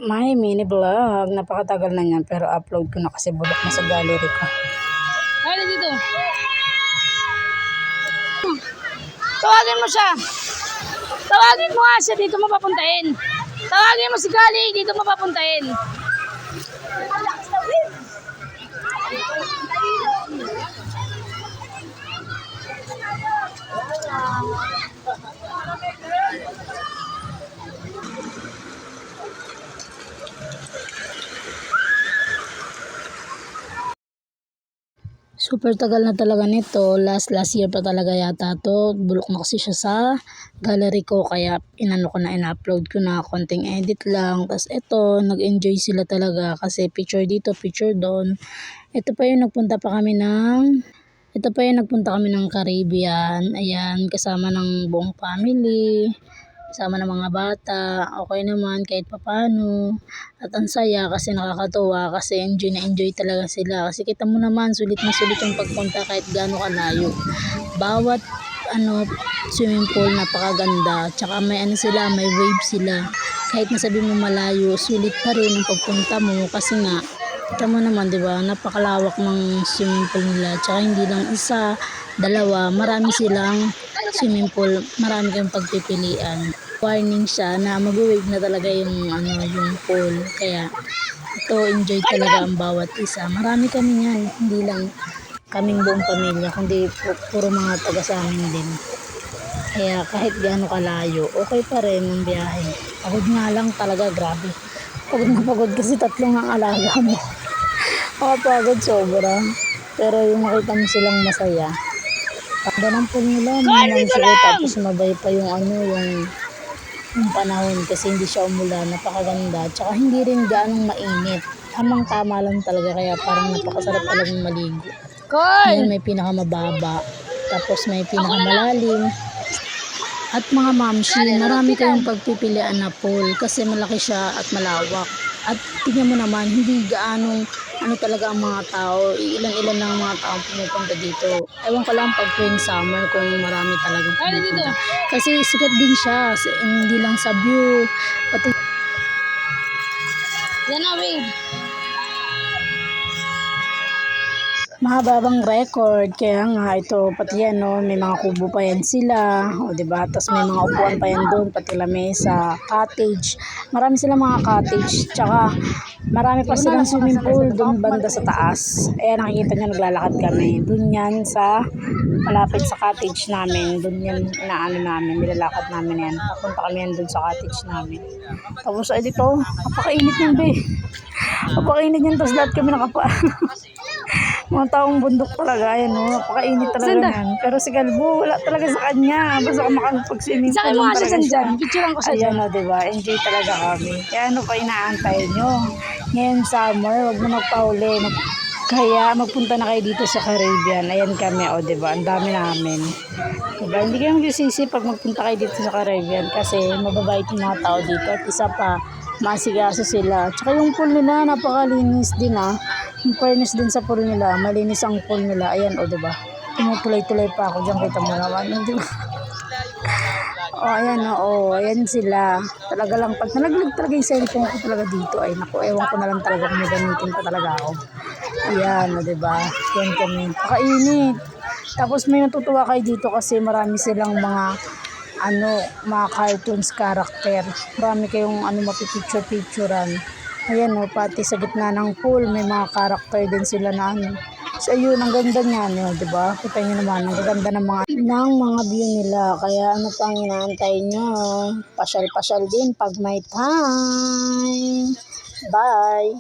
My mini vlog. Napakatagal na niyan pero upload ko na kasi bulok na sa gallery ko. Ano dito? Tawagin mo siya. Tawagin mo nga siya, dito mo papuntahin. Tawagin mo si Gali, dito mo papuntahin. Super tagal na talaga nito. Last year pa talaga yata to. Bulok na kasi siya sa gallery ko. Kaya inano ko na, in-upload ko na. Konting edit lang. Tapos ito, nag-enjoy sila talaga. Kasi picture dito, picture doon. Ito pa yung nagpunta kami ng Caribbean. Ayan, kasama ng buong family. Kasama ng mga bata. Okay naman kahit papano. At ang saya kasi nakakatuwa kasi enjoy na enjoy talaga sila. Kasi kita mo naman sulit na sulit yung pagpunta kahit gaano kalayo. Bawat swimming pool napakaganda. Tsaka may sila, may wave sila. Kahit nasabi mo malayo, sulit pa rin ang pagpunta mo kasi nga kita mo naman, 'di ba? Napakalawak ng swimming pool nila. Tsaka hindi lang isa, dalawa, marami silang swimming pool, marami kang pagpipilian. Warning siya na mag-wave na talaga yung pool. Kaya ito, enjoy talaga ang bawat isa. Marami kami niyan, hindi lang kaming buong pamilya, kundi puro mga taga sa amin din. Kaya kahit gaano kalayo, okay pa rin ang biyahe. Pagod nga lang talaga, grabe. Pagod na pagod kasi 3 ang alaga mo. Pagod sobra. Pero yung makita mo silang masaya. Ganda ng pool nila, tapos mabay pa yung yung panahon kasi hindi siya umulan, napakaganda. Tsaka hindi rin gaanong mainit. Tamang-tama lang talaga kaya parang napakasarap talagang maligo. Ngayon may pinakamababa, tapos may pinakamalalim. At mga mamshi, marami kayong pagpipilian na pool kasi malaki siya at malawak. At tingnan mo naman, hindi gaanong talaga ang mga tao. Ilan-ilan lang ang mga tao pumupunta dito. Ewan ko lang pag tuwing summer kung marami talagang pumupunta. Kasi sikat din siya, hindi lang sa view. Pati Yan na, babe. mahababang record, kaya nga ito pati yan may mga kubo pa yan sila, o diba, tapos may mga upuan pa yan doon, pati lamesa, cottage, marami silang mga cottage, tsaka marami pa silang swimming pool doon banda sa taas. Ayan, nakikita nyo, naglalakad kami doon yan sa malapit sa cottage namin, doon yan namin, nilalakad namin yan, papunta kami yan doon sa cottage namin. Tapos ay dito, napakainit yan be, napakainit yan, tapos lahat kami mga taong bundok talaga, ayan napakainit talaga yan. Pero si Galbo, wala talaga sa kanya. Basta makapag-swimming Sa akin mo nga siya dyan. Picturean ko siya dyan. Ayan diba? Enjoy talaga kami. Kaya ano pa inaantay nyo? Ngayon summer, wag mo magpahuli. Kaya magpunta na kayo dito sa Caribbean. Ayan kami, diba? Ang dami namin. Diba? Hindi kayo magsisisi pag magpunta kayo dito sa Caribbean kasi mababait yung mga tao dito. At isa pa, maasigaso sila. Tsaka yung pool nila, napakalinis din Yung fairness din sa pool nila, malinis ang pool nila. Ayan, diba? Tumutulay-tulay pa ako dyan, kita mo naman. Diba? Ayan, ayan sila. Talaga lang, pag nalaglag talaga yung cellphone ko talaga dito, ay naku, ewan ko na lang talaga kung may gamitin pa talaga ako. Ayan, diba? Yan kami. Pakainit. Tapos may natutuwa kayo dito kasi marami silang mga mga cartoons character. Marami kayong mapipicture-picturean. Ayan pati sa gitna ng pool, may mga character din sila na So ayun, ang ganda niyan, diba? Kita nyo naman, ang ganda ng mga view nila. Kaya ano pang inaantay nyo? Pasyal-pasyal din pag may time. Bye!